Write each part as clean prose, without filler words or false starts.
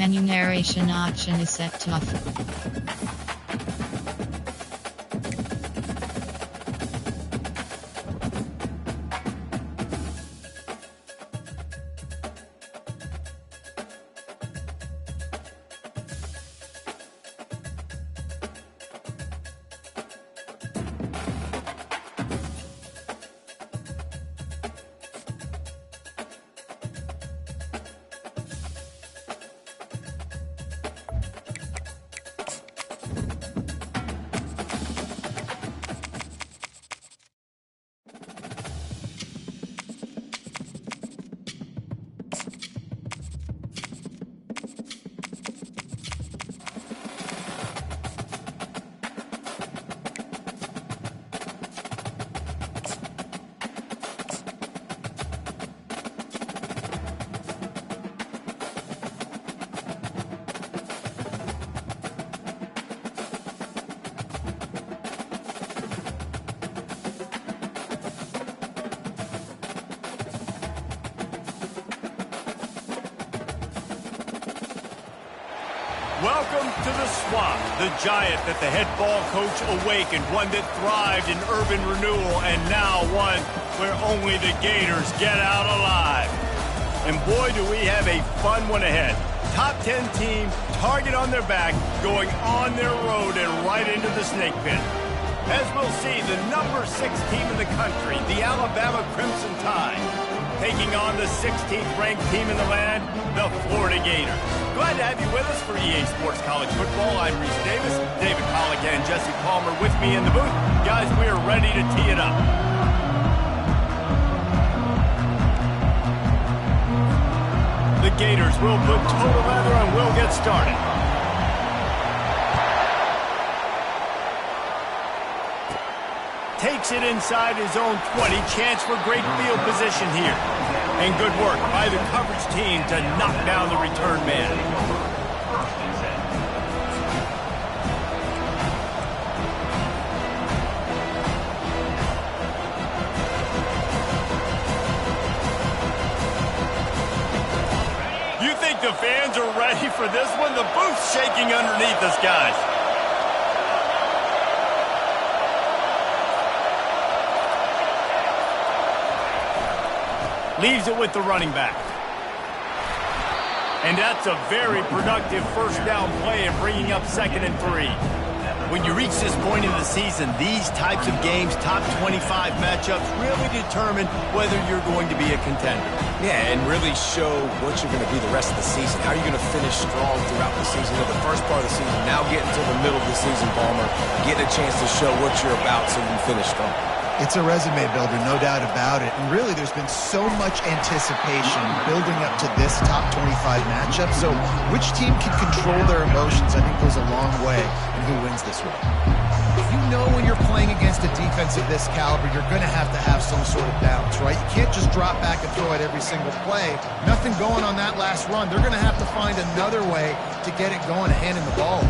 Menu narration option is set to off. Welcome to the Swamp, the giant that the head ball coach awakened, one that thrived in urban renewal, and now one where only the Gators get out alive. And boy, do we have a fun one ahead. Top 10 team, target on their back, going on their road and right into the snake pit. As we'll see, the number 6 team in the country, the Alabama Crimson Tide, taking on the 16th ranked team in the land, the Florida Gators. Glad to have you with us for EA Sports College Football. I'm Reese Davis, David Pollack and Jesse Palmer with me in the booth. Guys, we are ready to tee it up. The Gators will put total leather and we'll get started. Takes it inside his own 20. Chance for great field position here. And good work by the coverage team to knock down the return man. You think the fans are ready for this one? The booth's shaking underneath us, guys. Leaves it with the running back. And that's a very productive first down play and bringing up 2nd and 3. When you reach this point in the season, these types of games, top 25 matchups, really determine whether you're going to be a contender. Yeah, and really show what you're going to be the rest of the season. How are you going to finish strong throughout the season? You know, the first part of the season, now getting to the middle of the season, Palmer, getting a chance to show what you're about so you can finish strong. It's a resume builder, no doubt about it. And really, there's been so much anticipation building up to this top 25 matchup. So which team can control their emotions, I think, goes a long way in who wins this one. You know when you're playing against a defense of this caliber, you're going to have some sort of balance, right? You can't just drop back and throw it every single play. Nothing going on that last run. They're going to have to find another way to get it going, handing the ball.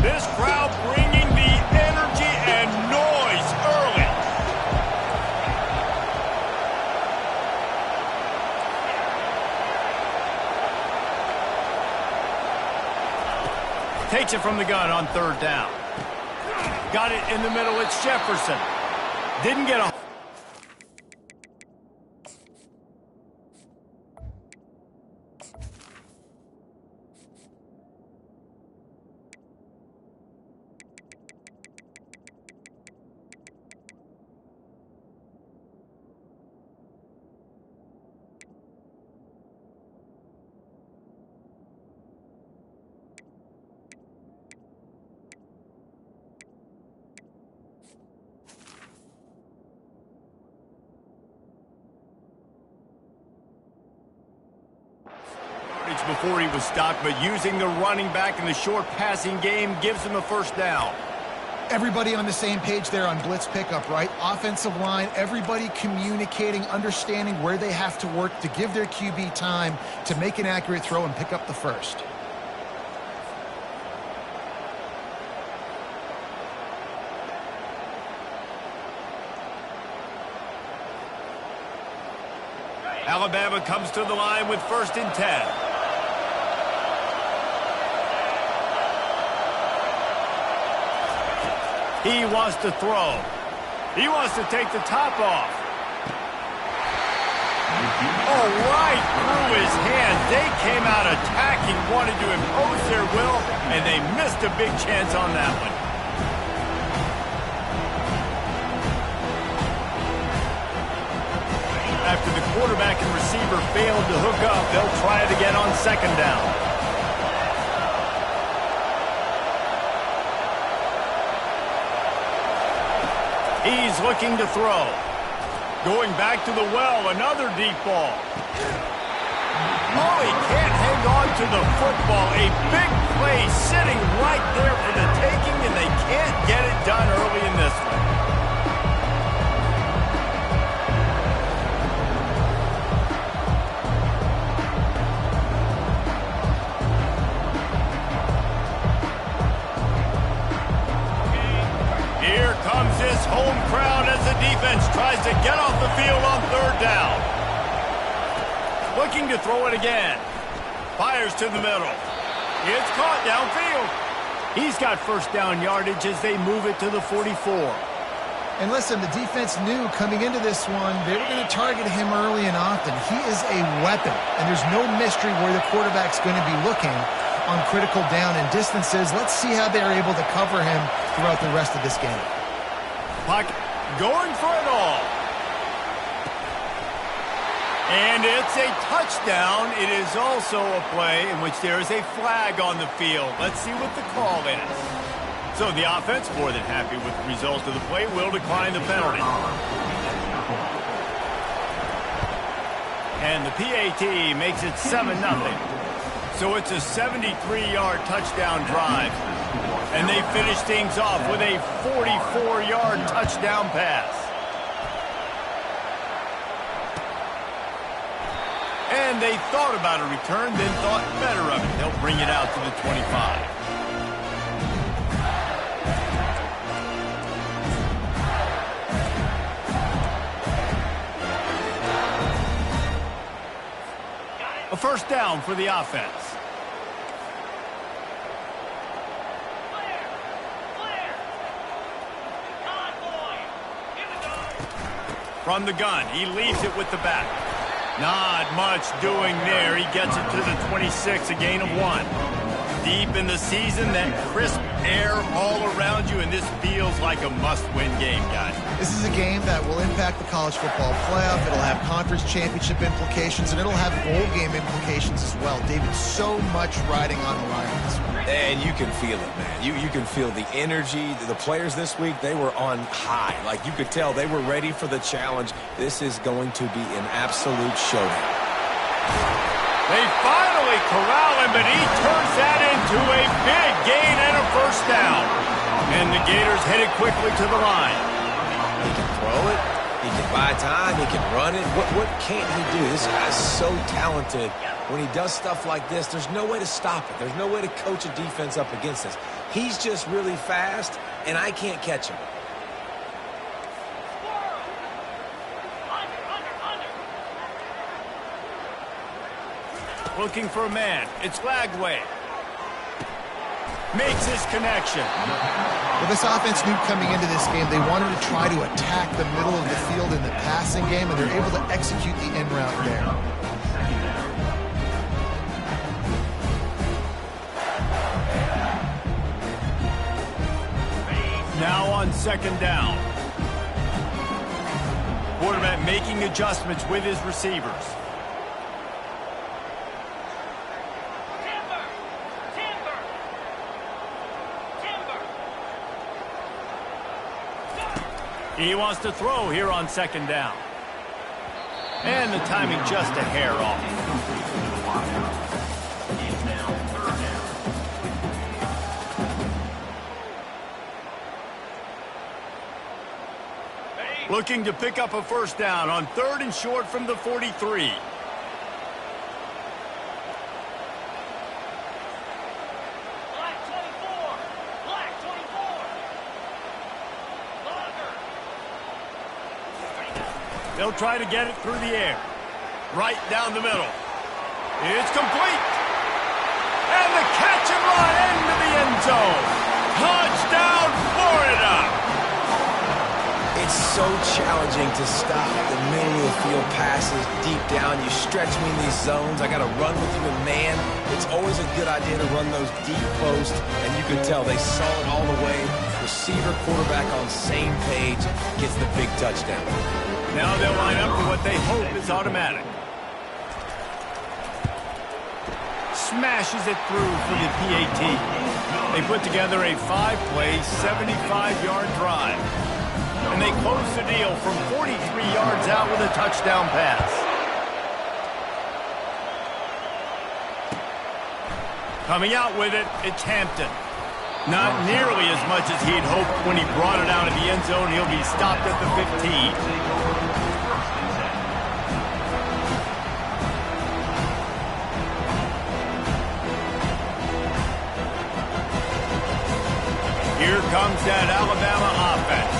This crowd bringing the energy and noise early. Takes it from the gun on 3rd down. Got it in the middle. It's Jefferson. Didn't get a... before he was stopped, but using the running back in the short passing game gives him a 1st down. Everybody on the same page there on blitz pickup, right? Offensive line, everybody communicating, understanding where they have to work to give their QB time to make an accurate throw and pick up the 1st. Alabama comes to the line with 1st and 10. He wants to throw. He wants to take the top off. Oh, right through his hands. They came out attacking, wanted to impose their will, and they missed a big chance on that one. After the quarterback and receiver failed to hook up, they'll try it again on 2nd down. He's looking to throw. Going back to the well, another deep ball. Oh, he can't hang on to the football. A big play sitting right there for the taking, and they can't get it done early in this one. Here comes this home crowd as the defense tries to get off the field on 3rd down. Looking to throw it again. Fires to the middle. It's caught downfield. He's got 1st down yardage as they move it to the 44. And listen, the defense knew coming into this one, they were going to target him early and often. He is a weapon, and there's no mystery where the quarterback's going to be looking on critical down and distances. Let's see how they're able to cover him throughout the rest of this game. Pocket going for it all. And it's a touchdown. It is also a play in which there is a flag on the field. Let's see what the call is. So the offense, more than happy with the result of the play, will decline the penalty. And the PAT makes it 7-0. So it's a 73-yard touchdown drive. And they finish things off with a 44-yard touchdown pass. And they thought about a return, then thought better of it. They'll bring it out to the 25. A 1st down for the offense. From the gun, he leaves it with the back. Not much doing there. He gets it to the 26, a gain of 1. Deep in the season, that crisp air all around you, and this feels like a must-win game, guys. This is a game that will impact the college football playoff. It'll have conference championship implications, and it'll have bowl game implications as well. David, so much riding on the line in this one. And you can feel it, man. You can feel the energy. The players this week, they were on high. Like, you could tell they were ready for the challenge. This is going to be an absolute showdown. They finally corral him, but he turns that into a big gain and a 1st down. And the Gators headed quickly to the line. He can throw it. He can buy time. He can run it. What can't he do? This guy's so talented. When he does stuff like this, there's no way to stop it. There's no way to coach a defense up against this. He's just really fast, and I can't catch him. Looking for a man. It's Lagway. Makes his connection. Well, this offense knew coming into this game they wanted to try to attack the middle of the field in the passing game, and they're able to execute the end route there. Now on 2nd down. Quarterback making adjustments with his receivers. He wants to throw here on 2nd down. And the timing just a hair off. Looking to pick up a 1st down on 3rd and short from the 43. They'll try to get it through the air. right down the middle. It's complete. And the catch and run into the end zone. Touchdown, Florida. It's so challenging to stop the middle of the field passes deep down. You stretch me in these zones. I got to run with you in man. It's always a good idea to run those deep posts, and you can tell they saw it all the way. Receiver, quarterback on same page, gets the big touchdown. Now they'll line up for what they hope is automatic. Smashes it through for the PAT. They put together a 5-play, 75-yard drive. And they close the deal from 43 yards out with a touchdown pass. Coming out with it, it's Hampton. Not nearly as much as he'd hoped when he brought it out of the end zone. He'll be stopped at the 15. Here comes that Alabama offense.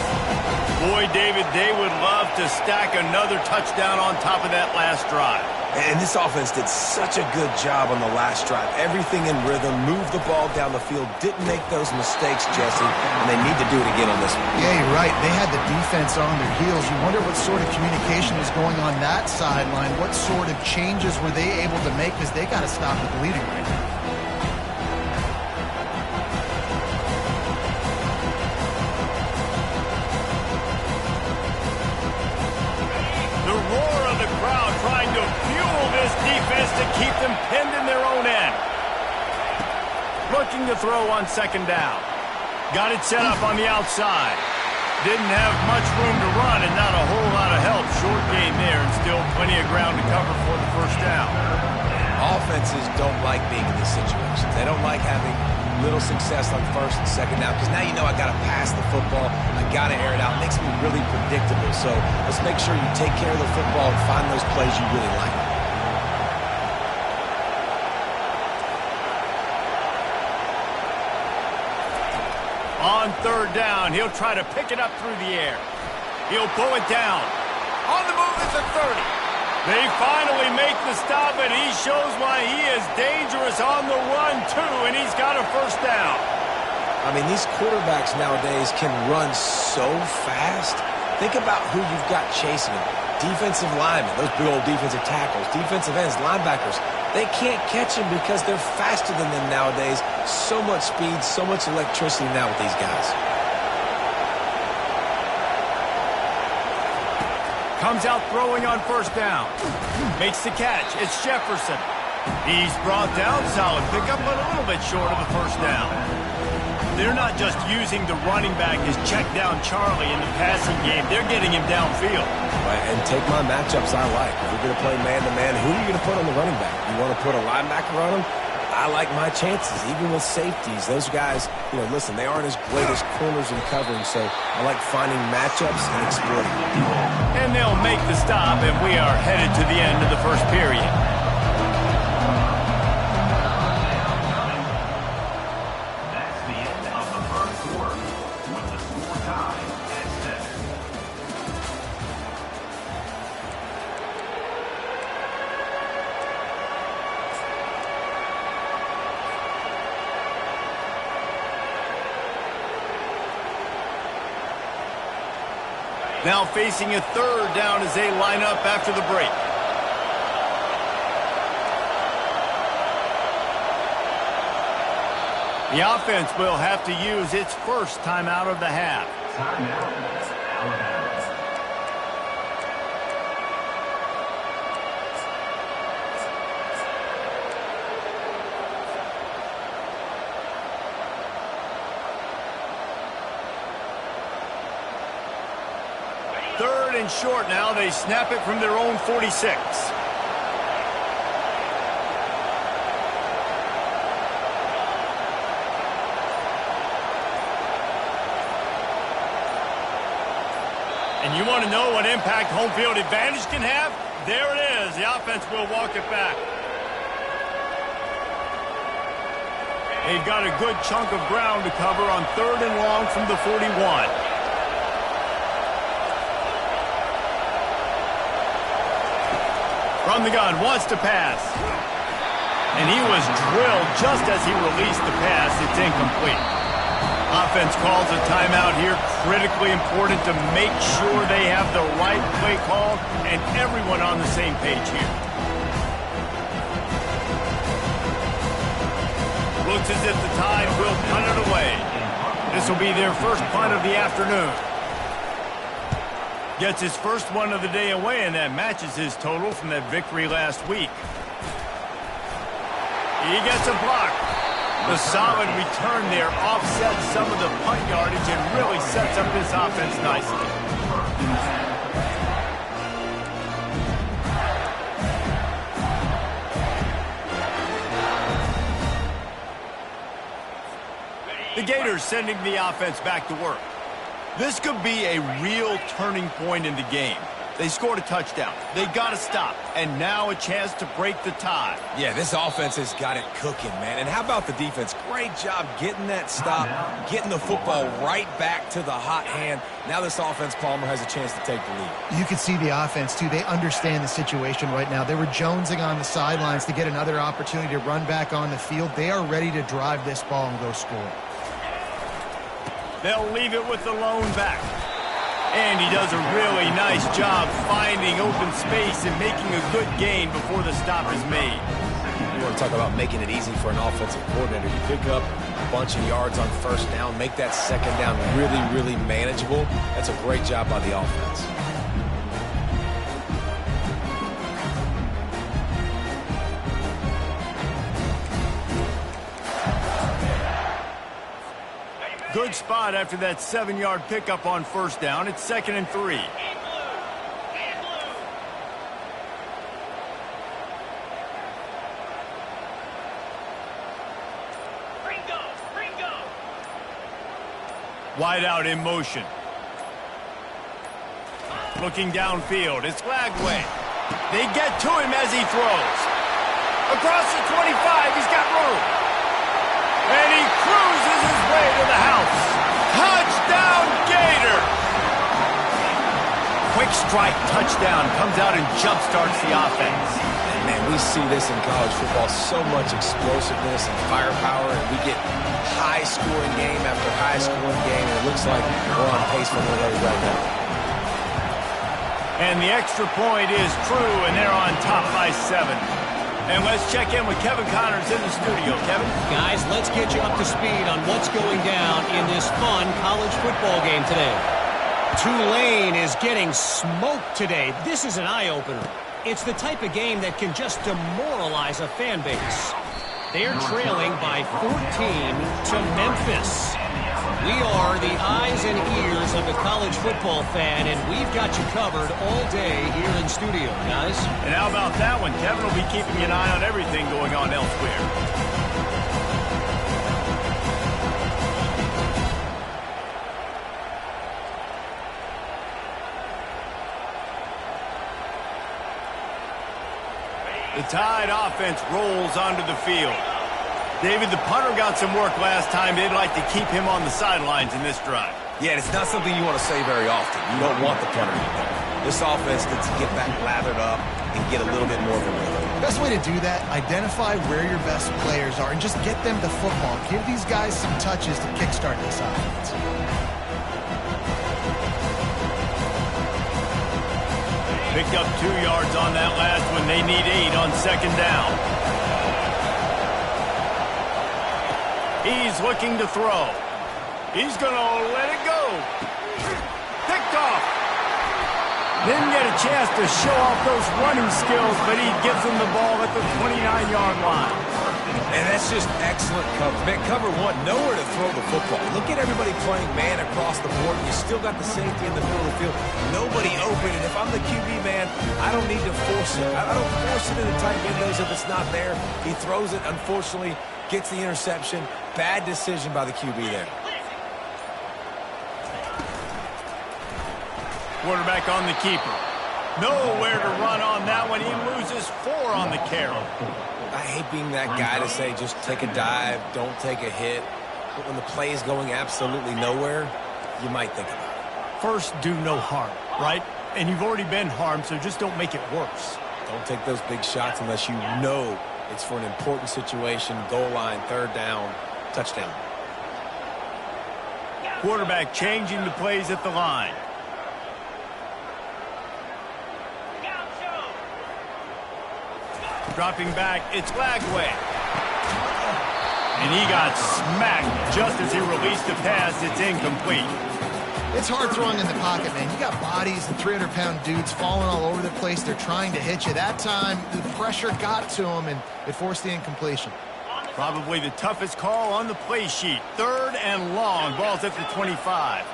Boy, David, they would love to stack another touchdown on top of that last drive. And this offense did such a good job on the last drive. Everything in rhythm, moved the ball down the field, didn't make those mistakes, Jesse, and they need to do it again on this one. Yeah, you're right. They had the defense on their heels. You wonder what sort of communication was going on that sideline. What sort of changes were they able to make, because they got to stop the bleeding right now. To keep them pinned in their own end. Looking to throw on second down. Got it set up on the outside. Didn't have much room to run and not a whole lot of help. Short gain there and still plenty of ground to cover for the first down. Offenses don't like being in these situations. They don't like having little success on first and second down, because now you know I got to pass the football. I got to air it out. It makes me really predictable. So let's make sure you take care of the football and find those plays you really like. On third down, he'll try to pick it up through the air. He'll pull it down. On the move is a 30. They finally make the stop, and he shows why he is dangerous on the run, too, and he's got a first down. I mean, these quarterbacks nowadays can run so fast. Think about who you've got chasing them. Defensive linemen, those big old defensive tackles, defensive ends, linebackers. They can't catch him because they're faster than them nowadays. So much speed, so much electricity now with these guys. Comes out throwing on first down. Makes the catch. It's Jefferson. He's brought down. Solid pickup, but a little bit short of a first down. They're not just using the running back as check down Charlie in the passing game. They're getting him downfield. Right, and take my matchups I like. If you're going to play man-to-man, who are you going to put on the running back? You want to put a linebacker on him? I like my chances, even with safeties. Those guys, listen, they aren't as great as corners in covering, so I like finding matchups and exploiting them. And they'll make the stop, and we are headed to the end of the first period. Now facing a third down as they line up after the break. The offense will have to use its first timeout of the half. Third and short now. They snap it from their own 46. And you want to know what impact home field advantage can have? There it is. The offense will walk it back. They've got a good chunk of ground to cover on third and long from the 41. From the gun, wants to pass. And he was drilled just as he released the pass. It's incomplete. Offense calls a timeout here. Critically important to make sure they have the right play called and everyone on the same page here. Looks as if the Tide will punt it away. This will be their first punt of the afternoon. Gets his first one of the day away, and that matches his total from that victory last week. He gets a block. The solid return there offsets some of the punt yardage and really sets up this offense nicely. The Gators sending the offense back to work. This could be a real turning point in the game. They scored a touchdown. They got to stop. And now a chance to break the tie. Yeah, this offense has got it cooking, man. And how about the defense? Great job getting that stop, getting the football right back to the hot hand. Now this offense, Palmer, has a chance to take the lead. You can see the offense, too. They understand the situation right now. They were jonesing on the sidelines to get another opportunity to run back on the field. They are ready to drive this ball and go score. They'll leave it with the lone back. And he does a really nice job finding open space and making a good gain before the stop is made. You want to talk about making it easy for an offensive coordinator. You pick up a bunch of yards on first down, make that second down really, really manageable. That's a great job by the offense. Good spot after that 7-yard pickup on first down. It's 2nd and 3. Wide out in motion. Looking downfield. It's Lagway. They get to him as he throws. Across the 25. He's got room. And he cruises his way to the house. Touchdown, Gator! Quick strike touchdown comes out and jumpstarts the offense. And man, we see this in college football, so much explosiveness and firepower, and we get high-scoring game after high-scoring game, and it looks like we're on pace for one of those right now. And the extra point is true, and they're on top by 7. And let's check in with Kevin Connors in the studio. Kevin? Guys, let's get you up to speed on what's going down in this fun college football game today. Tulane is getting smoked today. This is an eye-opener. It's the type of game that can just demoralize a fan base. They're trailing by 14 to Memphis. We are the eyes and ears of the college football fan, and we've got you covered all day here in studio, guys. And how about that one? Kevin will be keeping an eye on everything going on elsewhere. The Tide offense rolls onto the field. David, the punter got some work last time. They'd like to keep him on the sidelines in this drive. Yeah, and it's not something you want to say very often. You don't want the punter to get there. This offense needs to get back lathered up and get a little bit more of a rhythm. Best way to do that, identify where your best players are and just get them the football. Give these guys some touches to kickstart this offense. Picked up 2 yards on that last one. They need 8 on second down. He's looking to throw. He's going to let it go. Picked off. Didn't get a chance to show off those running skills, but he gives them the ball at the 29-yard line. And that's just excellent cover. Man, cover one, nowhere to throw the football. Look at everybody playing man across the board. You still got the safety in the middle of the field. Nobody open. And if I'm the QB, man, I don't need to force it. I don't force it in the tight windows if it's not there. He throws it, unfortunately, gets the interception. Bad decision by the QB there. Quarterback on the keeper. Nowhere to run on that one. He loses 4 on the carry. I hate being that guy to say just take a dive, don't take a hit. But when the play is going absolutely nowhere, you might think about it. First, do no harm, right? And you've already been harmed, so just don't make it worse. Don't take those big shots unless you know it's for an important situation, goal line, third down, touchdown. Quarterback changing the plays at the line. Dropping back, it's Lagway. And he got smacked just as he released the pass. It's incomplete. It's hard throwing in the pocket, man. You got bodies and 300-pound dudes falling all over the place. They're trying to hit you. That time, the pressure got to him, and it forced the incompletion. Probably the toughest call on the play sheet. 3rd and long. Ball's at the 25.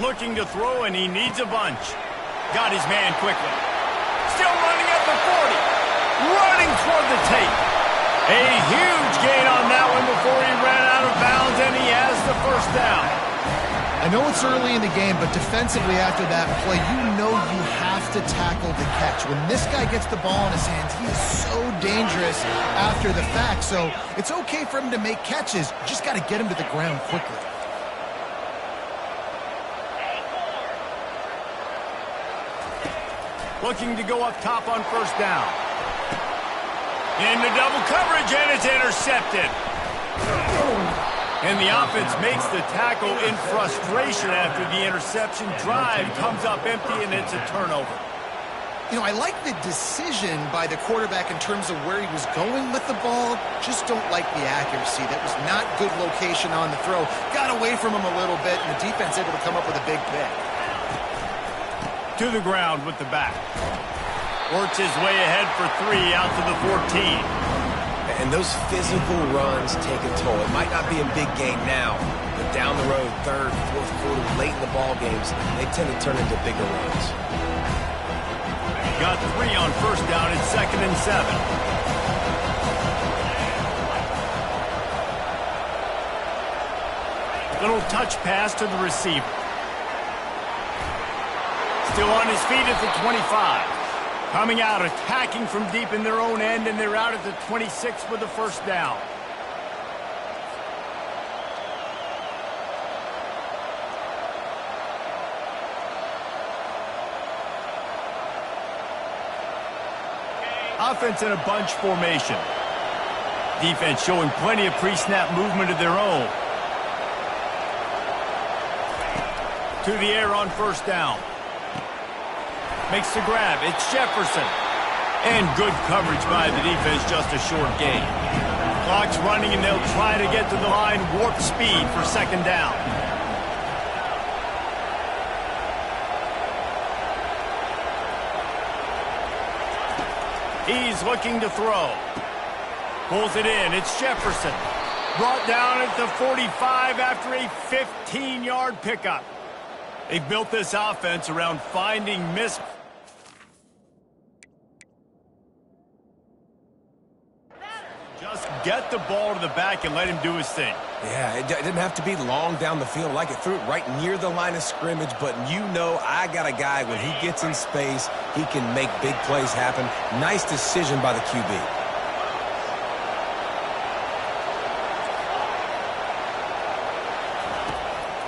Looking to throw, and he needs a bunch. Got his man quickly. Still running at the 40. Running toward the tape. A huge gain on that one before he ran out of bounds, and he has the first down. I know it's early in the game, but defensively after that play, you know you have to tackle the catch. When this guy gets the ball in his hands, he is so dangerous after the fact. So it's okay for him to make catches. You just got to get him to the ground quickly. Looking to go up top on first down. Into double coverage, and it's intercepted. And the offense makes the tackle in frustration after the interception. Drive comes up empty, and it's a turnover. You know, I like the decision by the quarterback in terms of where he was going with the ball. Just don't like the accuracy. That was not good location on the throw. Got away from him a little bit, and the defense able to come up with a big pick. To the ground with the back. Works his way ahead for 3 out to the 14. And those physical runs take a toll. It might not be a big game now, but down the road, 3rd, 4th quarter, late in the ball games, they tend to turn into bigger runs. Got 3 on first down. It's 2nd and 7. Little touch pass to the receiver. Still on his feet at the 25. Coming out, attacking from deep in their own end, and they're out at the 26 with the first down. Offense in a bunch formation. Defense showing plenty of pre-snap movement of their own. To the air on first down. Makes the grab. It's Jefferson. And good coverage by the defense, just a short gain. Clock's running, and they'll try to get to the line warp speed for 2nd down. He's looking to throw. Pulls it in. It's Jefferson. Brought down at the 45 after a 15-yard pickup. They've built this offense around finding miss. Just get the ball to the back and let him do his thing. Yeah, it didn't have to be long down the field. Like it threw it right near the line of scrimmage, but you know I got a guy, when he gets in space, he can make big plays happen. Nice decision by the QB.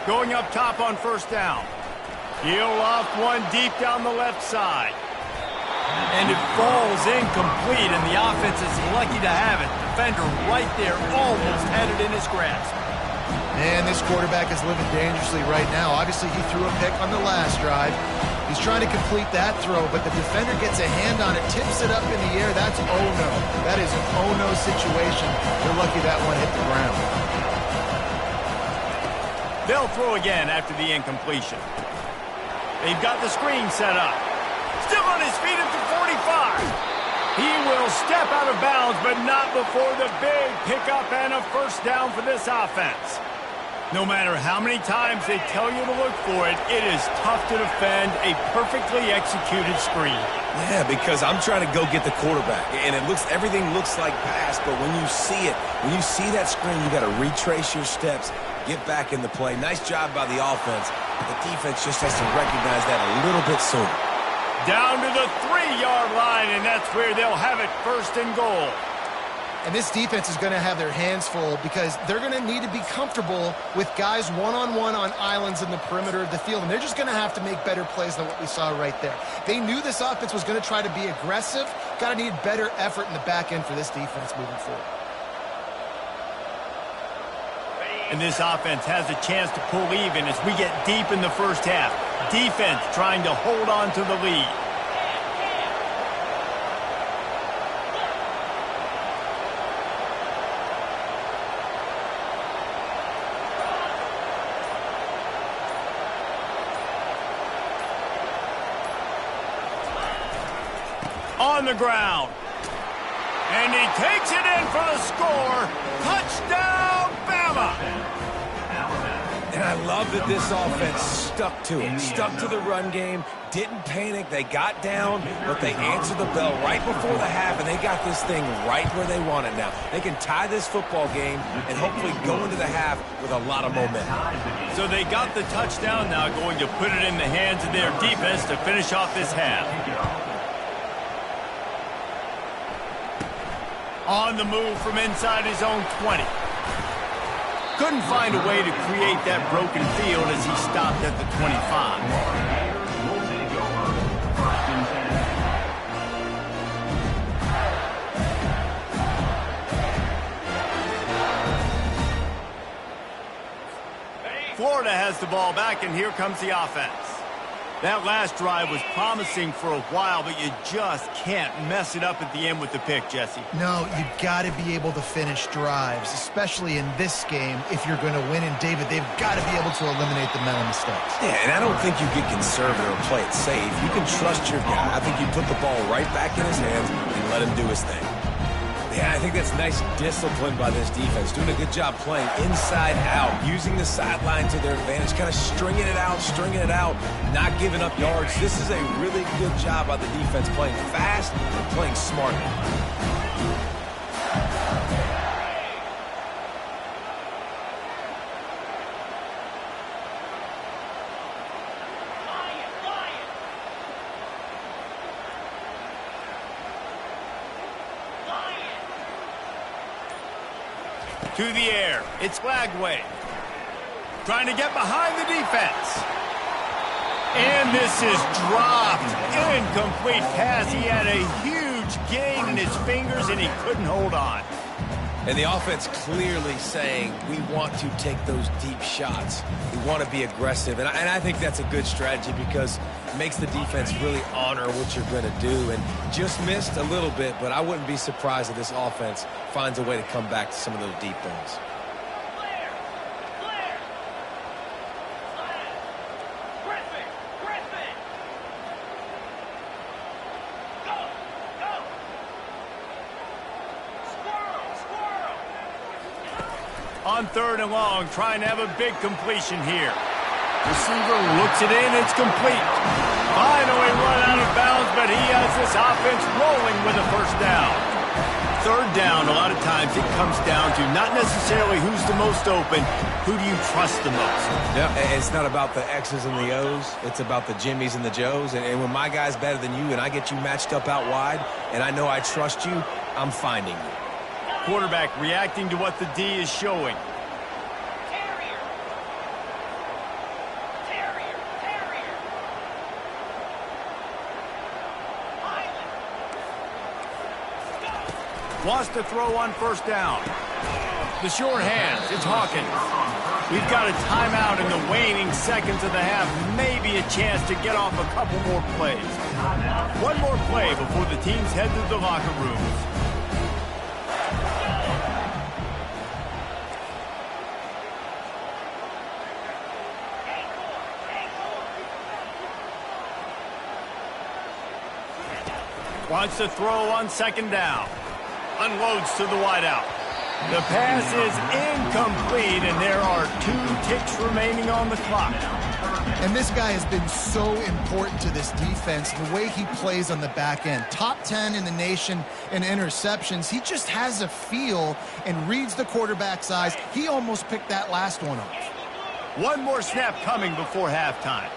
Going up top on first down. He'll off one deep down the left side. And it falls incomplete, and the offense is lucky to have it. Defender right there, almost had it in his grasp. Man, this quarterback is living dangerously right now. Obviously, he threw a pick on the last drive. He's trying to complete that throw, but the defender gets a hand on it, tips it up in the air. That's oh-no. That is an oh-no situation. They're lucky that one hit the ground. They'll throw again after the incompletion. They've got the screen set up. Still on his feet at the 45. He will step out of bounds, but not before the big pickup and a first down for this offense. No matter how many times they tell you to look for it, it is tough to defend a perfectly executed screen. Yeah, because I'm trying to go get the quarterback, and everything looks like pass, but when you see it, when you see that screen, you got to retrace your steps, get back in the play. Nice job by the offense. The defense just has to recognize that a little bit sooner. Down to the 3-yard line, and that's where they'll have it, 1st and goal. And this defense is going to have their hands full because they're going to need to be comfortable with guys one-on-one on islands in the perimeter of the field. And they're just going to have to make better plays than what we saw right there. They knew this offense was going to try to be aggressive. Got to need better effort in the back end for this defense moving forward. And this offense has a chance to pull even as we get deep in the first half. Defense trying to hold on to the lead. On the ground. And he takes it in for the score. Touchdown, Bama! And I love that this offense stuck to it, stuck to the run game, didn't panic, they got down, but they answered the bell right before the half, and they got this thing right where they want it now. They can tie this football game and hopefully go into the half with a lot of momentum. So they got the touchdown, now going to put it in the hands of their defense to finish off this half. On the move from inside his own 20. Couldn't find a way to create that broken field as he stopped at the 25. Florida has the ball back, and here comes the offense. That last drive was promising for a while, but you just can't mess it up at the end with the pick, Jesse. No, you've got to be able to finish drives, especially in this game if you're going to win. And, David, they've got to be able to eliminate the mental mistakes. Yeah, and I don't think you get conservative or play it safe. You can trust your guy. I think you put the ball right back in his hands and let him do his thing. Yeah, I think that's nice discipline by this defense. Doing a good job playing inside out, using the sideline to their advantage, kind of stringing it out, not giving up yards. This is a really good job by the defense playing fast and playing smartly. To the air. It's Flagway. Trying to get behind the defense. And this is dropped. Incomplete pass. He had a huge gain in his fingers, and he couldn't hold on. And the offense clearly saying, we want to take those deep shots. We want to be aggressive. And I think that's a good strategy because it makes the defense really honor what you're going to do. And just missed a little bit, but I wouldn't be surprised if this offense finds a way to come back to some of those deep balls. On 3rd and long, trying to have a big completion here. Receiver looks it in, it's complete. Finally run out of bounds, but he has this offense rolling with a first down. 3rd down, a lot of times it comes down to not necessarily who's the most open, who do you trust the most? Yeah, it's not about the X's and the O's, it's about the Jimmys and the Joes. And when my guy's better than you and I get you matched up out wide, and I know I trust you, I'm finding you. Quarterback reacting to what the D is showing. Wants to throw on 1st down. The short hands, it's Hawkins. We've got a timeout in the waning seconds of the half. Maybe a chance to get off a couple more plays. One more play before the teams head to the locker rooms. Wants to throw on 2nd down. Unloads to the wideout. The pass is incomplete, and there are 2 ticks remaining on the clock. And this guy has been so important to this defense, the way he plays on the back end. Top 10 in the nation in interceptions. He just has a feel and reads the quarterback's eyes. He almost picked that last one off. One more snap coming before halftime.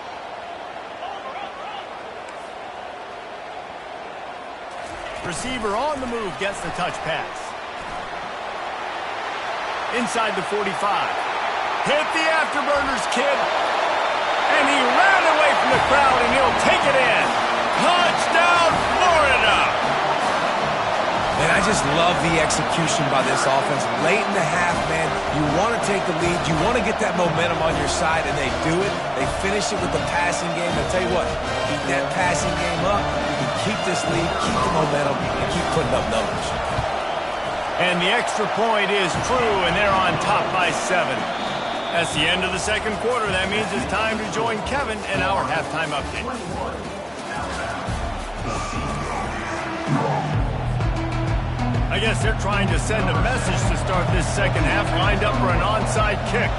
Receiver on the move gets the touch pass. inside the 45. Hit the afterburners, kid. And he ran away from the crowd, and he'll take it in. Touchdown, Florida! And I just love the execution by this offense. Late in the half, man, you want to take the lead. You want to get that momentum on your side, and they do it. They finish it with the passing game. I'll tell you what, keep that passing game up. You can keep this lead, keep the momentum, and keep putting up numbers. And the extra point is true, and they're on top by 7. That's the end of the second quarter. That means it's time to join Kevin in our halftime update. I guess they're trying to send a message to start this second half, lined up for an onside kick.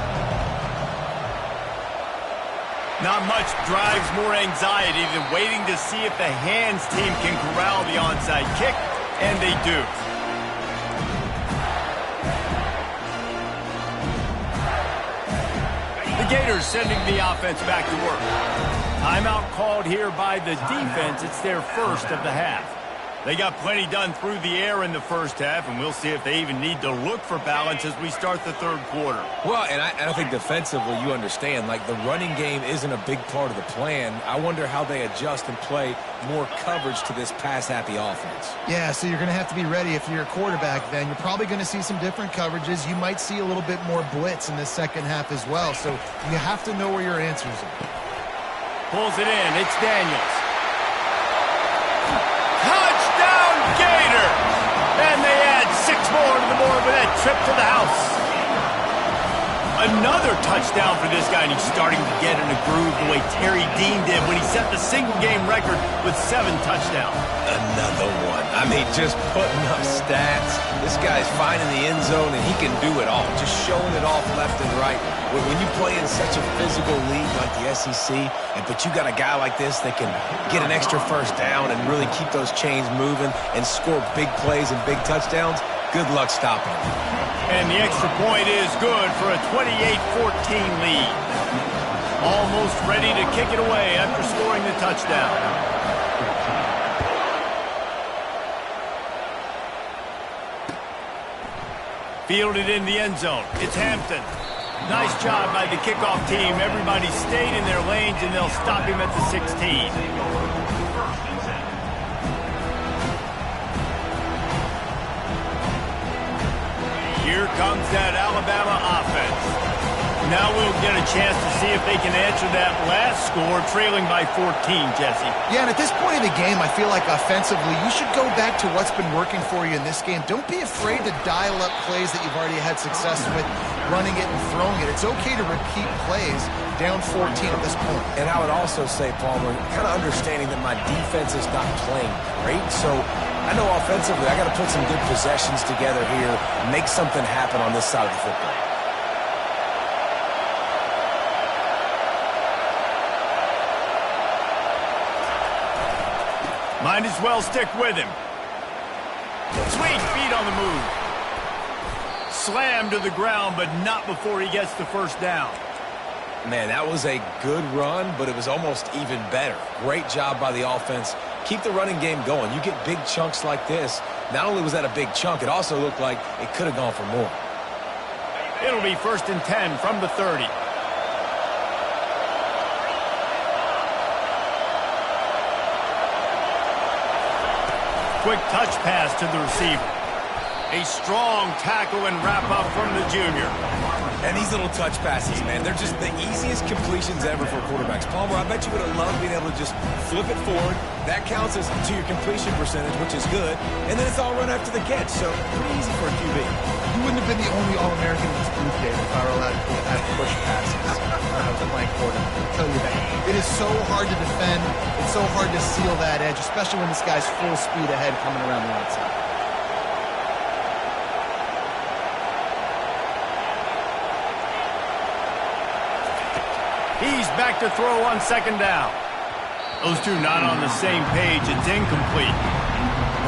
Not much drives more anxiety than waiting to see if the hands team can corral the onside kick, and they do. The Gators sending the offense back to work. Timeout called here by the defense. It's their first of the half. They got plenty done through the air in the first half, and we'll see if they even need to look for balance as we start the third quarter. Well, and I think defensively, you understand, like the running game isn't a big part of the plan. I wonder how they adjust and play more coverage to this pass-happy offense. Yeah, so you're going to have to be ready if you're a quarterback then. You're probably going to see some different coverages. You might see a little bit more blitz in the second half as well, so you have to know where your answers are. Pulls it in. It's Daniels. Touchdown, Gators! And they add 6 more to the board with that trip to the house. Another touchdown for this guy, and he's starting to get in a groove the way Terry Dean did when he set the single-game record with 7 touchdowns. Another one. I mean, just putting up stats. This guy's finding the end zone, and he can do it all. Just showing it off left and right. When you play in such a physical league like the SEC, but you got a guy like this that can get an extra first down and really keep those chains moving and score big plays and big touchdowns, good luck stopping him. And the extra point is good for a 28-14 lead. Almost ready to kick it away after scoring the touchdown. Fielded in the end zone. It's Hampton. Nice job by the kickoff team. Everybody stayed in their lanes, and they'll stop him at the 16. Here comes that Alabama offense. Now we'll get a chance to see if they can answer that last score, trailing by 14, Jesse. Yeah, and at this point in the game, I feel like offensively, you should go back to what's been working for you in this game. Don't be afraid to dial up plays that you've already had success with, running it and throwing it. It's okay to repeat plays down 14 at this point. And I would also say, Palmer, kind of understanding that my defense is not playing great, so I know offensively I got to put some good possessions together here, make something happen on this side of the football. Might as well stick with him. Sweet feet on the move. Slammed to the ground, but not before he gets the first down. Man, that was a good run, but it was almost even better. Great job by the offense. Keep the running game going. You get big chunks like this. Not only was that a big chunk, it also looked like it could have gone for more. It'll be 1st and 10 from the 30. Quick touch pass to the receiver. A strong tackle and wrap-up from the junior. And these little touch passes, man, they're just the easiest completions ever for quarterbacks. Palmer, I bet you would have loved being able to just flip it forward. That counts as to your completion percentage, which is good. And then it's all run after the catch, so pretty easy for a QB. You wouldn't have been the only All-American in this booth game if I were allowed to have push passes when I was a blank quarterback. I'll tell you that. It is so hard to defend. It's so hard to seal that edge, especially when this guy's full speed ahead coming around the outside. He's back to throw on 2nd down. Those two not on the same page. It's incomplete.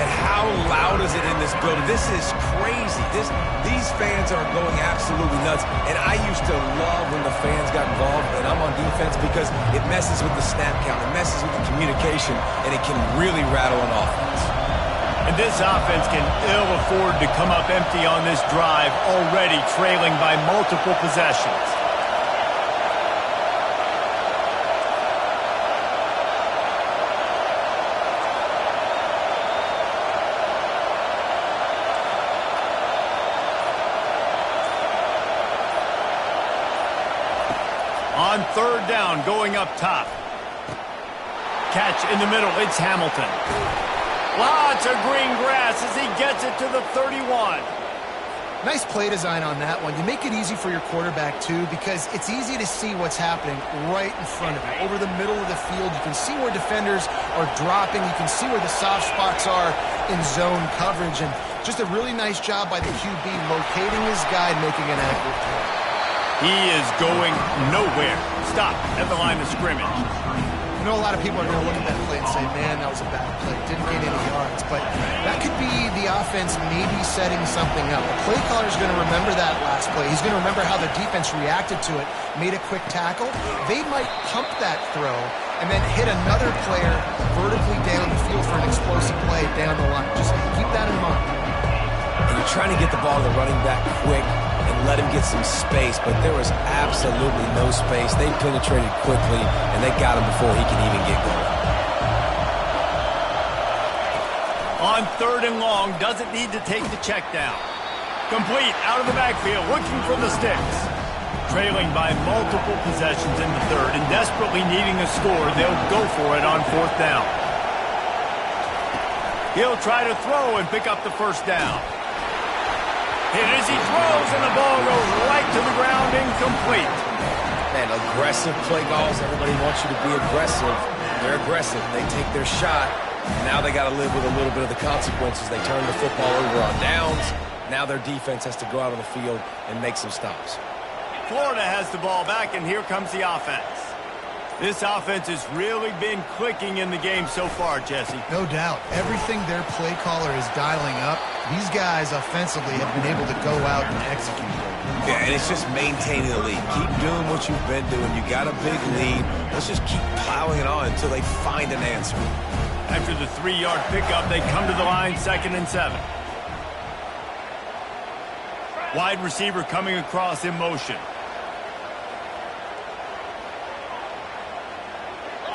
And how loud is it in this building? This is crazy. These fans are going absolutely nuts. And I used to love when the fans got involved, and I'm on defense, because it messes with the snap count. It messes with the communication, and it can really rattle an offense. And this offense can ill afford to come up empty on this drive, already trailing by multiple possessions. On third down, going up top. Catch in the middle, it's Hamilton. Lots of green grass as he gets it to the 31. Nice play design on that one. You make it easy for your quarterback, too, because it's easy to see what's happening right in front of you. Over the middle of the field, you can see where defenders are dropping. You can see where the soft spots are in zone coverage. And just a really nice job by the QB locating his guy and making an accurate throw. He is going nowhere. Stop at the line of scrimmage. I know a lot of people are going to look at that play and say, man, that was a bad play. Didn't gain any yards. But that could be the offense maybe setting something up. The play caller is going to remember that last play. He's going to remember how the defense reacted to it, made a quick tackle. They might pump that throw and then hit another player vertically down the field for an explosive play down the line. Just keep that in mind. And you're trying to get the ball to the running back quick and let him get some space, but there was absolutely no space. They penetrated quickly, and they got him before he can even get going. On third and long, doesn't need to take the check down. Complete out of the backfield, looking for the sticks. Trailing by multiple possessions in the third and desperately needing a score, they'll go for it on fourth down. He'll try to throw and pick up the first down. Hit as he throws, and the ball goes right to the ground, incomplete. Man, aggressive play calls. Everybody wants you to be aggressive. They're aggressive. They take their shot. Now they got to live with a little bit of the consequences. They turn the football over on downs. Now their defense has to go out on the field and make some stops. Florida has the ball back, and here comes the offense. This offense has really been clicking in the game so far, Jesse. No doubt. Everything their play caller is dialing up, these guys offensively have been able to go out and execute. Yeah, and it's just maintaining the lead. Keep doing what you've been doing. You got a big lead. Let's just keep piling it on until they find an answer. After the 3-yard pickup, they come to the line, 2nd and 7. Wide receiver coming across in motion.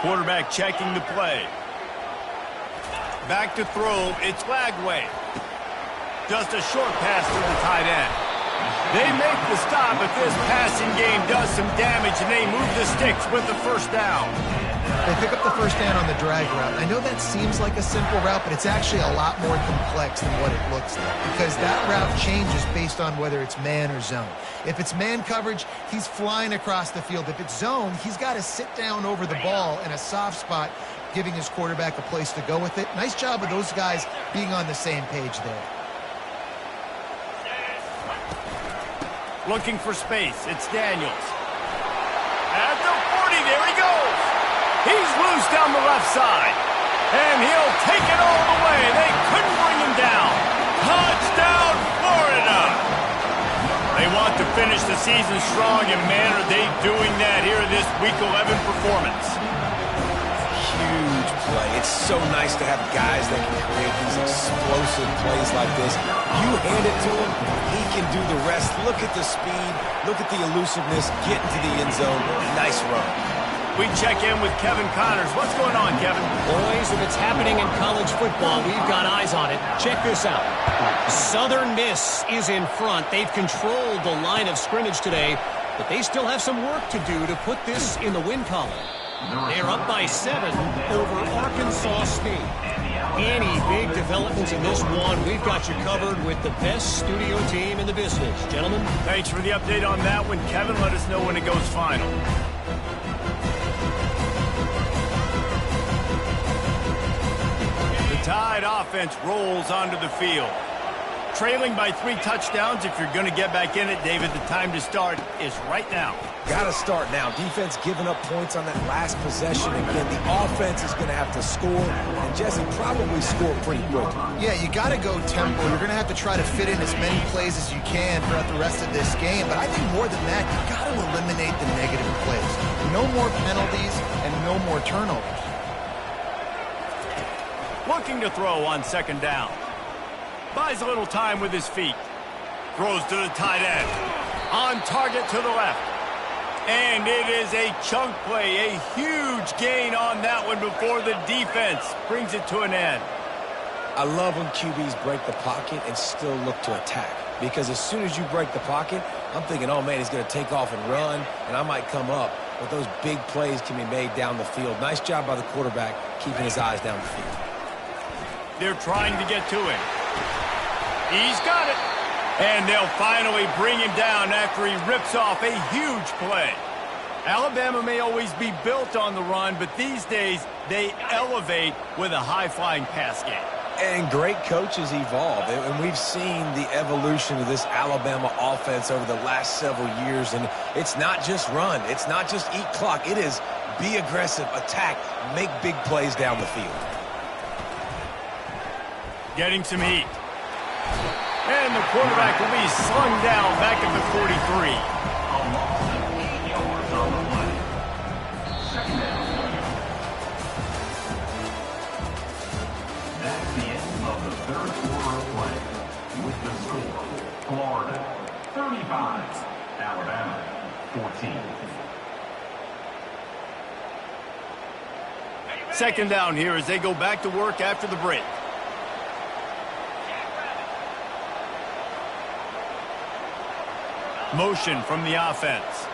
Quarterback checking the play. Back to throw. It's Lagway. Just a short pass to the tight end. They make the stop, but this passing game does some damage, and they move the sticks with the first down. They pick up the first down on the drag route. I know that seems like a simple route, but it's actually a lot more complex than what it looks like, because that route changes based on whether it's man or zone. If it's man coverage, he's flying across the field. If it's zone, he's got to sit down over the ball in a soft spot, giving his quarterback a place to go with it. Nice job of those guys being on the same page there. Looking for space. It's Daniels. At the 40, there he goes. He's loose down the left side. And he'll take it all the way. They couldn't bring him down. Touchdown, Florida. They want to finish the season strong, and man, are they doing that here in this Week 11 performance. Huge play. It's so nice to have guys that can create these explosive plays like this. You hand it to him, he can do the rest. Look at the speed. Look at the elusiveness. Get into the end zone. Nice run. We check in with Kevin Connors. What's going on, Kevin? Boys, if it's happening in college football, we've got eyes on it. Check this out. Southern Miss is in front. They've controlled the line of scrimmage today, but they still have some work to do to put this in the win column. They're up by 7 over Arkansas State. Any big developments in this one, we've got you covered with the best studio team in the business. Gentlemen. Thanks for the update on that one, Kevin. Let us know when it goes final. The Tide offense rolls onto the field. Trailing by 3 touchdowns. If you're going to get back in it, David, the time to start is right now. Got to start now. Defense giving up points on that last possession. Again, the offense is going to have to score, and Jesse probably score pretty quickly. Yeah, you got to go tempo. You're going to have to try to fit in as many plays as you can throughout the rest of this game. But I think more than that, you got to eliminate the negative plays. No more penalties and no more turnovers. Looking to throw on 2nd down. Buys a little time with his feet. Throws to the tight end. On target to the left. And it is a chunk play, a huge gain on that one before the defense brings it to an end. I love when QBs break the pocket and still look to attack. Because as soon as you break the pocket, I'm thinking, oh, man, he's going to take off and run, and I might come up. But those big plays can be made down the field. Nice job by the quarterback keeping his eyes down the field. They're trying to get to him. He's got it. And they'll finally bring him down after he rips off a huge play. Alabama may always be built on the run, but these days they elevate with a high-flying pass game. And great coaches evolve, and we've seen the evolution of this Alabama offense over the last several years, and it's not just run, it's not just eat clock, it is be aggressive, attack, make big plays down the field. Getting some heat. And the quarterback will be slung down back at the 43. Florida 35, Alabama 14. Second down here as they go back to work after the break. Motion from the offense.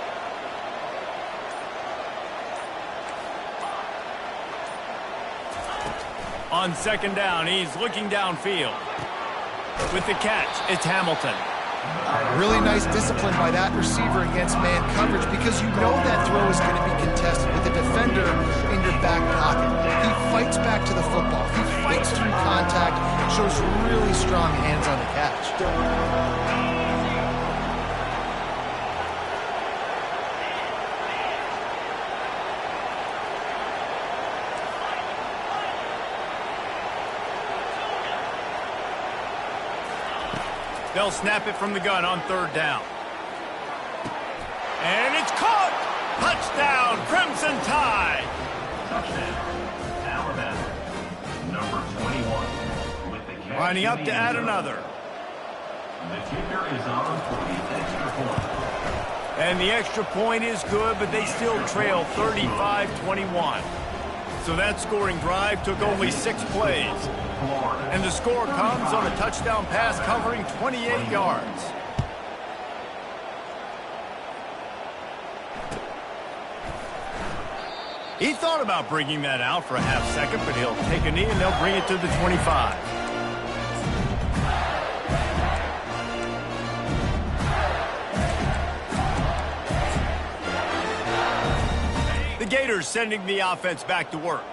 On second down, he's looking downfield. With the catch, it's Hamilton. Really nice discipline by that receiver against man coverage because you know that throw is going to be contested with the defender in your back pocket. He fights back to the football. He fights through contact, shows really strong hands on the catch. They'll snap it from the gun on third down. And it's caught! Touchdown, Crimson Tide! Touchdown, Alabama. Number 21. With the catch Lining up to add another. The kicker is on for the extra point. And the extra point is good, but they still trail 35-21. So that scoring drive took only 6 plays. And the score comes on a touchdown pass covering 28 yards. He thought about bringing that out for a half second, but he'll take a knee and they'll bring it to the 25. The Gators sending the offense back to work.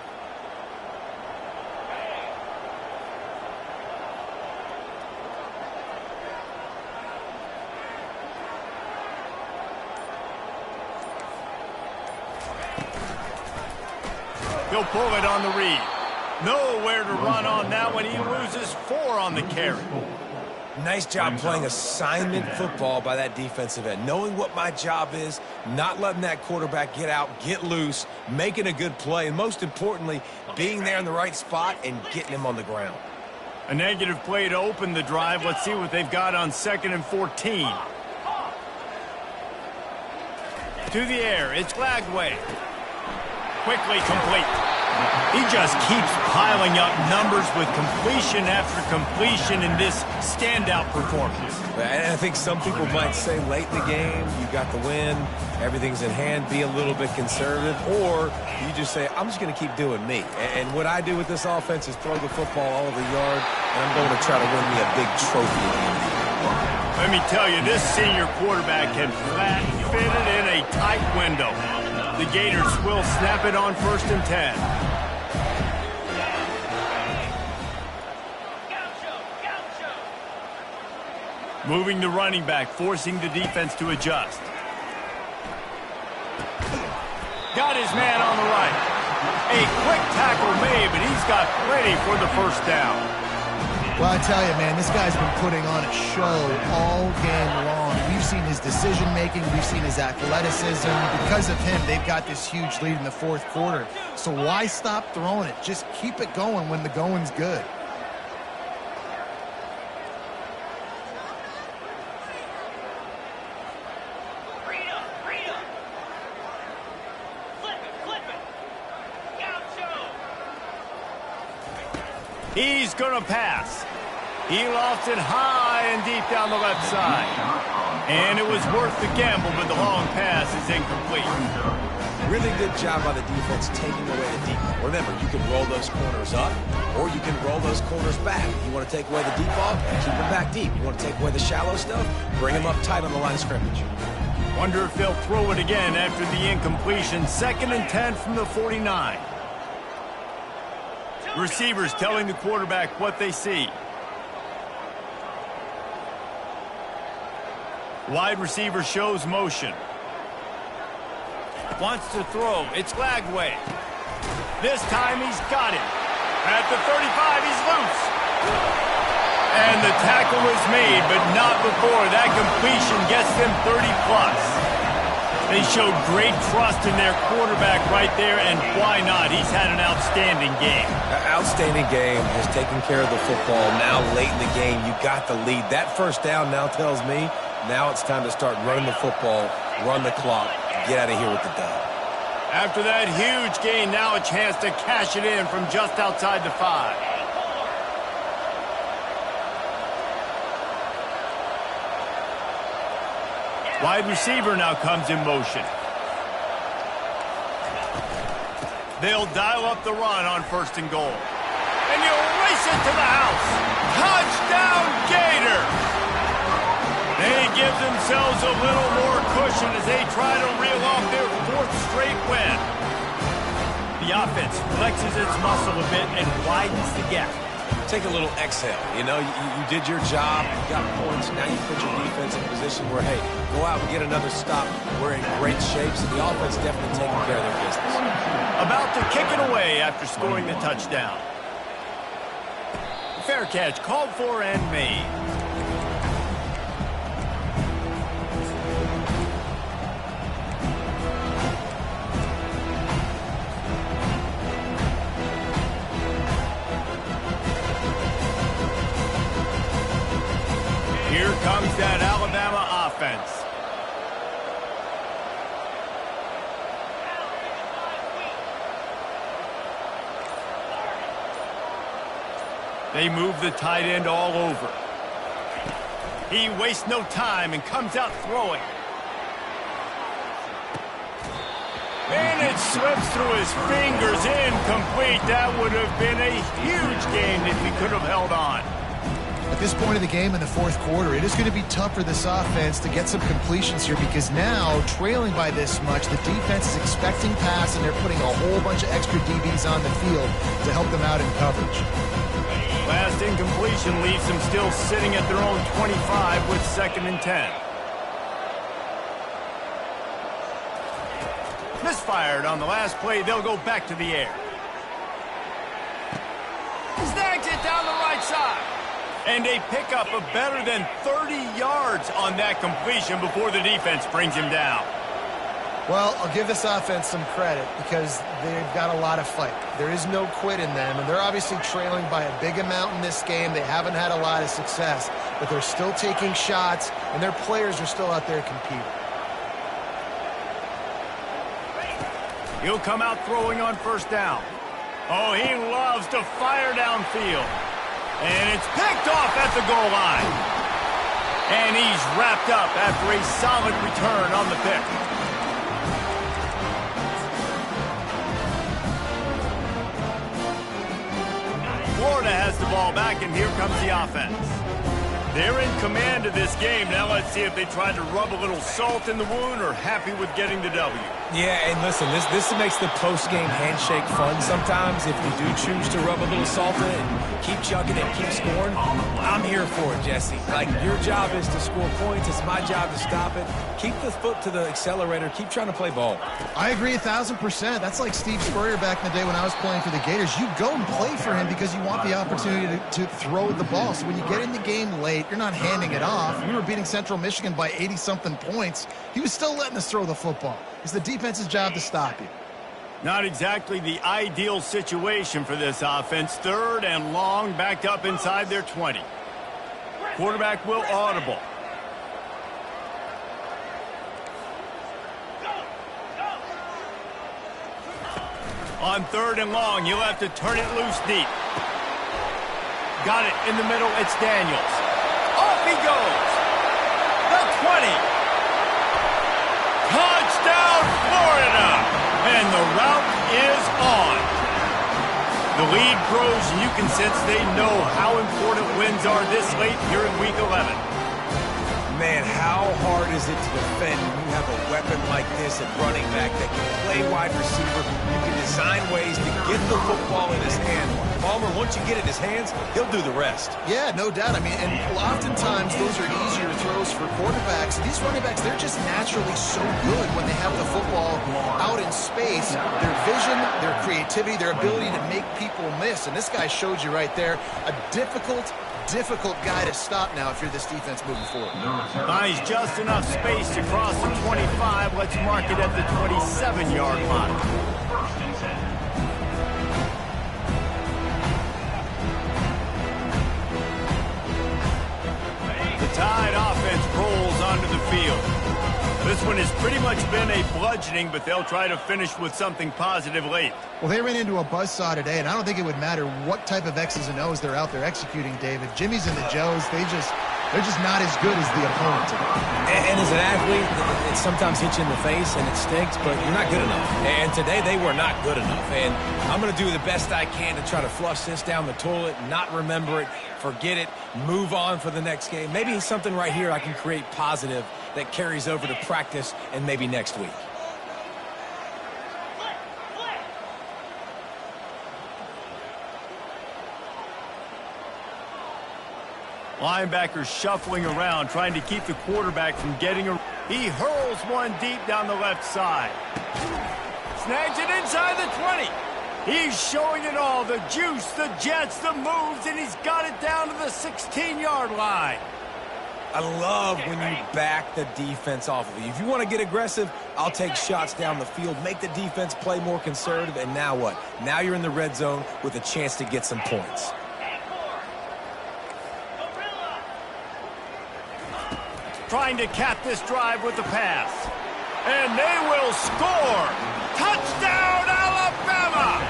He'll pull it on the read. Nowhere to run on that one. He loses 4 on the carry. Nice job playing assignment football by that defensive end. Knowing what my job is, not letting that quarterback get out, get loose, making a good play, and most importantly, being there in the right spot and getting him on the ground. A negative play to open the drive. Let's see what they've got on 2nd and 14. To the air. It's Glagway. Quickly complete. He just keeps piling up numbers with completion after completion in this standout performance. And I think some people might say late in the game, you got the win, everything's in hand, be a little bit conservative, or you just say, I'm just going to keep doing me. And what I do with this offense is throw the football all over the yard, and I'm going to try to win me a big trophy at the end of the year. Let me tell you, this senior quarterback can flat fit it in a tight window. The Gators will snap it on 1st and 10. Moving the running back, forcing the defense to adjust. Got his man on the right. A quick tackle made, but he's got plenty for the first down. Well, I tell you, man, this guy's been putting on a show all game long. We've seen his decision-making. We've seen his athleticism. Because of him, they've got this huge lead in the 4th quarter. So why stop throwing it? Just keep it going when the going's good. He's going to pass. He lofts it high and deep down the left side. And it was worth the gamble, but the long pass is incomplete. Really good job by the defense taking away the deep ball. Remember, you can roll those corners up, or you can roll those corners back. You want to take away the deep ball, keep them back deep. You want to take away the shallow stuff, bring them up tight on the line of scrimmage. Wonder if they'll throw it again after the incompletion. 2nd and 10 from the 49. Receivers telling the quarterback what they see. Wide receiver shows motion. Wants to throw. It's Lagway. This time he's got him. At the 35, he's loose. And the tackle is made, but not before. That completion gets them 30-plus. They showed great trust in their quarterback right there, and why not? He's had an outstanding game. Outstanding game, has taken care of the football. Now late in the game, you got the lead. That first down now tells me now it's time to start running the football, run the clock, get out of here with the dub. After that huge gain, now a chance to cash it in from just outside the 5. Wide receiver now comes in motion. They'll dial up the run on 1st and goal. And he'll race it to the house. Touchdown, Gators! They give themselves a little more cushion as they try to reel off their 4th straight win. The offense flexes its muscle a bit and widens the gap. Take a little exhale. You know, you did your job, you got points, now you put your defense in a position where, hey, go out and get another stop. We're in great shape, so the offense definitely taking care of their business. About to kick it away after scoring the touchdown. Fair catch called for and made. Here comes that Alabama offense. They move the tight end all over. He wastes no time and comes out throwing. And it slips through his fingers, incomplete. That would have been a huge gain if he could have held on. At this point of the game in the 4th quarter, it is going to be tough for this offense to get some completions here because now, trailing by this much, the defense is expecting pass and they're putting a whole bunch of extra DBs on the field to help them out in coverage. Last incompletion leaves them still sitting at their own 25 with 2nd and 10. Misfired on the last play. They'll go back to the air. Snags it down the right side. And a pickup of better than 30 yards on that completion before the defense brings him down. Well, I'll give this offense some credit because they've got a lot of fight. There is no quit in them, and they're obviously trailing by a big amount in this game. They haven't had a lot of success, but they're still taking shots, and their players are still out there competing. He'll come out throwing on 1st down. Oh, he loves to fire downfield. And it's picked off at the goal line. And he's wrapped up after a solid return on the pick. Florida has the ball back, and here comes the offense. They're in command of this game. Now let's see if they try to rub a little salt in the wound or happy with getting the W. Yeah, and listen, this makes the post-game handshake fun sometimes. If you do choose to rub a little salt in it and keep chugging it, keep scoring, I'm here for it, Jesse. Like, your job is to score points. It's my job to stop it. Keep the foot to the accelerator. Keep trying to play ball. I agree 1,000%. That's like Steve Spurrier back in the day when I was playing for the Gators. You go and play for him because you want the opportunity to throw the ball. So when you get in the game late, you're not handing it off. We were beating Central Michigan by 80-something points. He was still letting us throw the football. It's the defense's job to stop you. Not exactly the ideal situation for this offense. 3rd and long, backed up inside their 20. Quarterback will audible. On 3rd and long, you'll have to turn it loose deep. Got it in the middle. It's Daniels. Off he goes. The 20. Touchdown, Florida. And the route is on. The lead grows, and you can sense they know how important wins are this late here in Week 11. Man, how hard is it to defend when you have a weapon like this at running back that can play wide receiver? You can design ways to get the football in his hand. Palmer, once you get it in his hands, he'll do the rest. Yeah, no doubt. I mean, and oftentimes those are easier throws for quarterbacks. These running backs, they're just naturally so good when they have the football out in space. Their vision, their creativity, their ability to make people miss. And this guy showed you right there a difficult guy to stop now if you're this defense moving forward. Nice, just enough space to cross the 25. Let's mark it at the 27-yard line. First and 10. The Tide offense rolls onto the field. This one has pretty much been a bludgeoning, but they'll try to finish with something positive late. Well, they ran into a buzzsaw today, and I don't think it would matter what type of X's and O's they're out there executing, David. Jimmy's and the Joes, they're just not as good as the opponent today. And as an athlete, it sometimes hits you in the face and it stinks, but you're not good enough. And today they were not good enough. And I'm going to do the best I can to try to flush this down the toilet, not remember it, forget it, move on for the next game. Maybe something right here I can create positive that carries over to practice and maybe next week. Linebackers shuffling around, trying to keep the quarterback from getting a... He hurls one deep down the left side. Snags it inside the 20. He's showing it all, the juice, the jets, the moves, and he's got it down to the 16-yard line. I love when you back the defense off of you. If you want to get aggressive, I'll take shots down the field, make the defense play more conservative, and now what? Now you're in the red zone with a chance to get some points. Trying to cap this drive with the pass. And they will score. Touchdown, Alabama!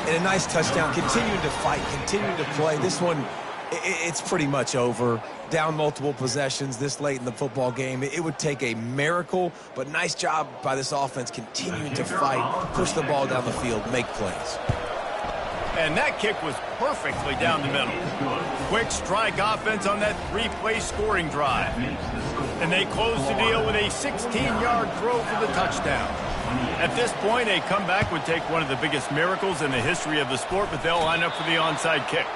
And a nice touchdown, continuing to fight, continuing to play. This one, it's pretty much over. Down multiple possessions this late in the football game. It would take a miracle, but nice job by this offense continuing to fight, push the ball down the field, make plays. And that kick was perfectly down the middle. Quick strike offense on that three-play scoring drive. And they close the deal with a 16-yard throw for the touchdown. At this point, a comeback would take one of the biggest miracles in the history of the sport, but they'll line up for the onside kick.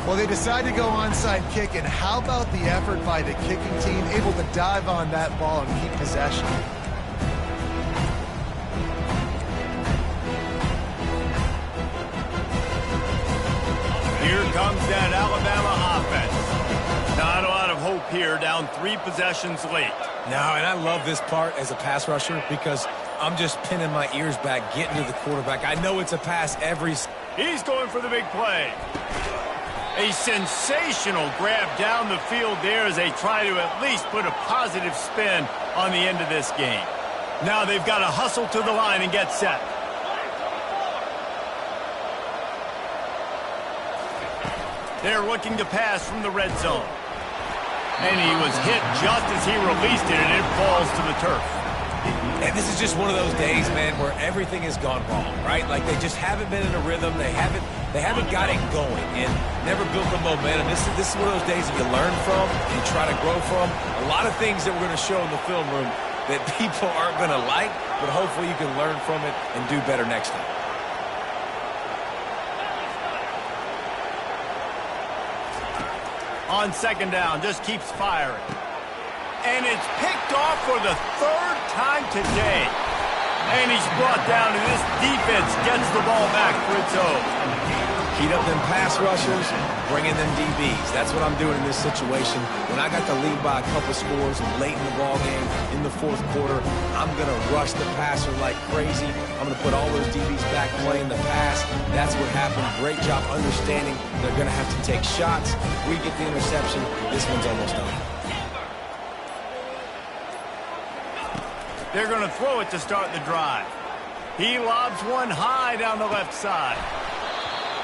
Well, they decide to go onside kick, and how about the effort by the kicking team, able to dive on that ball and keep possession? Here comes that Alabama offense. Not a lot of hope here, down 3 possessions late. No, and I love this part as a pass rusher because I'm just pinning my ears back, getting to the quarterback. I know it's a pass every... He's going for the big play. A sensational grab down the field there as they try to at least put a positive spin on the end of this game. Now they've got to hustle to the line and get set. They're looking to pass from the red zone. And he was hit just as he released it, and it falls to the turf. And this is just one of those days, man, where everything has gone wrong, right? Like they just haven't been in a rhythm. They haven't got it going and never built the momentum. This is one of those days that you learn from, you try to grow from. A lot of things that we're going to show in the film room that people aren't going to like, but hopefully you can learn from it and do better next time. On second down, just keeps firing. And it's picked off for the 3rd time today. And he's brought down, and this defense gets the ball back for its own. Heat up them pass rushers, bring in them DBs. That's what I'm doing in this situation. When I got the lead by a couple scores late in the ball game, in the 4th quarter, I'm going to rush the passer like crazy. I'm going to put all those DBs back playing the pass. That's what happened. Great job understanding they're going to have to take shots. We get the interception. This one's almost done. They're going to throw it to start the drive. He lobs one high down the left side.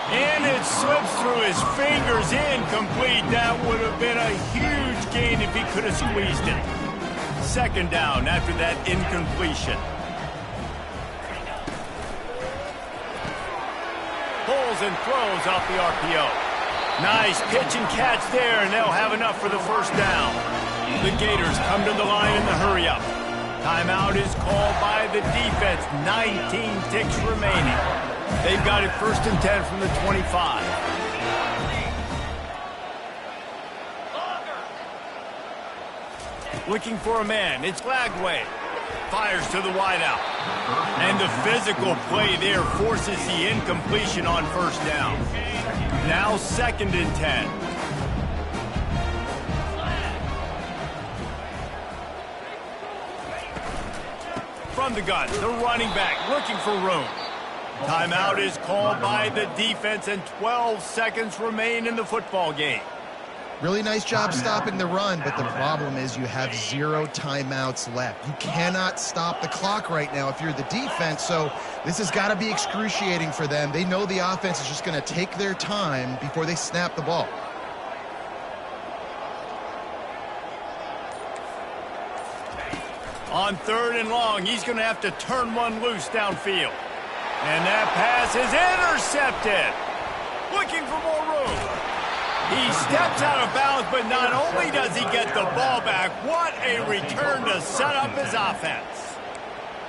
And it's slips through his fingers, incomplete. That would have been a huge gain if he could have squeezed it. Second down after that incompletion. Pulls and throws off the RPO. Nice pitch and catch there, and they'll have enough for the first down. The Gators come to the line in the hurry-up. Timeout is called by the defense. 19 ticks remaining. They've got it 1st and 10 from the 25. Looking for a man. It's Lagway. Fires to the wideout. And the physical play there forces the incompletion on first down. Now 2nd and 10. From the gun, the running back looking for room. Timeout is called by the defense, and 12 seconds remain in the football game. Really nice job stopping the run, but the problem is you have 0 timeouts left. You cannot stop the clock right now if you're the defense, so this has got to be excruciating for them. They know the offense is just going to take their time before they snap the ball. On 3rd and long, he's going to have to turn one loose downfield. And that pass is intercepted. Looking for more room. He steps out of bounds, but not only does he get the ball back, what a return to set up his offense.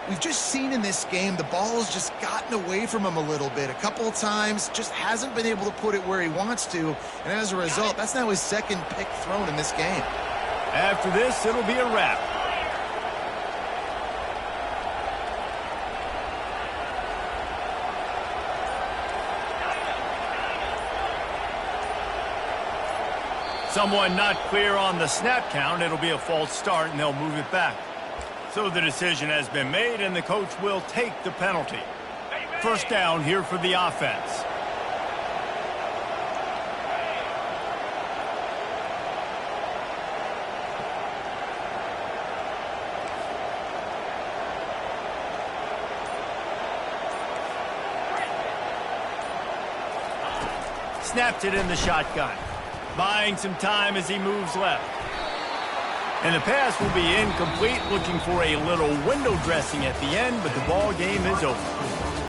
We've just seen in this game the ball has just gotten away from him a little bit. A couple of times, just hasn't been able to put it where he wants to. And as a result, that's now his 2nd pick thrown in this game. After this, it'll be a wrap. Someone not clear on the snap count. It'll be a false start, and they'll move it back. So the decision has been made, and the coach will take the penalty. First down here for the offense. Snapped it in the shotgun. Buying some time as he moves left. And the pass will be incomplete, looking for a little window dressing at the end, but the ball game is over.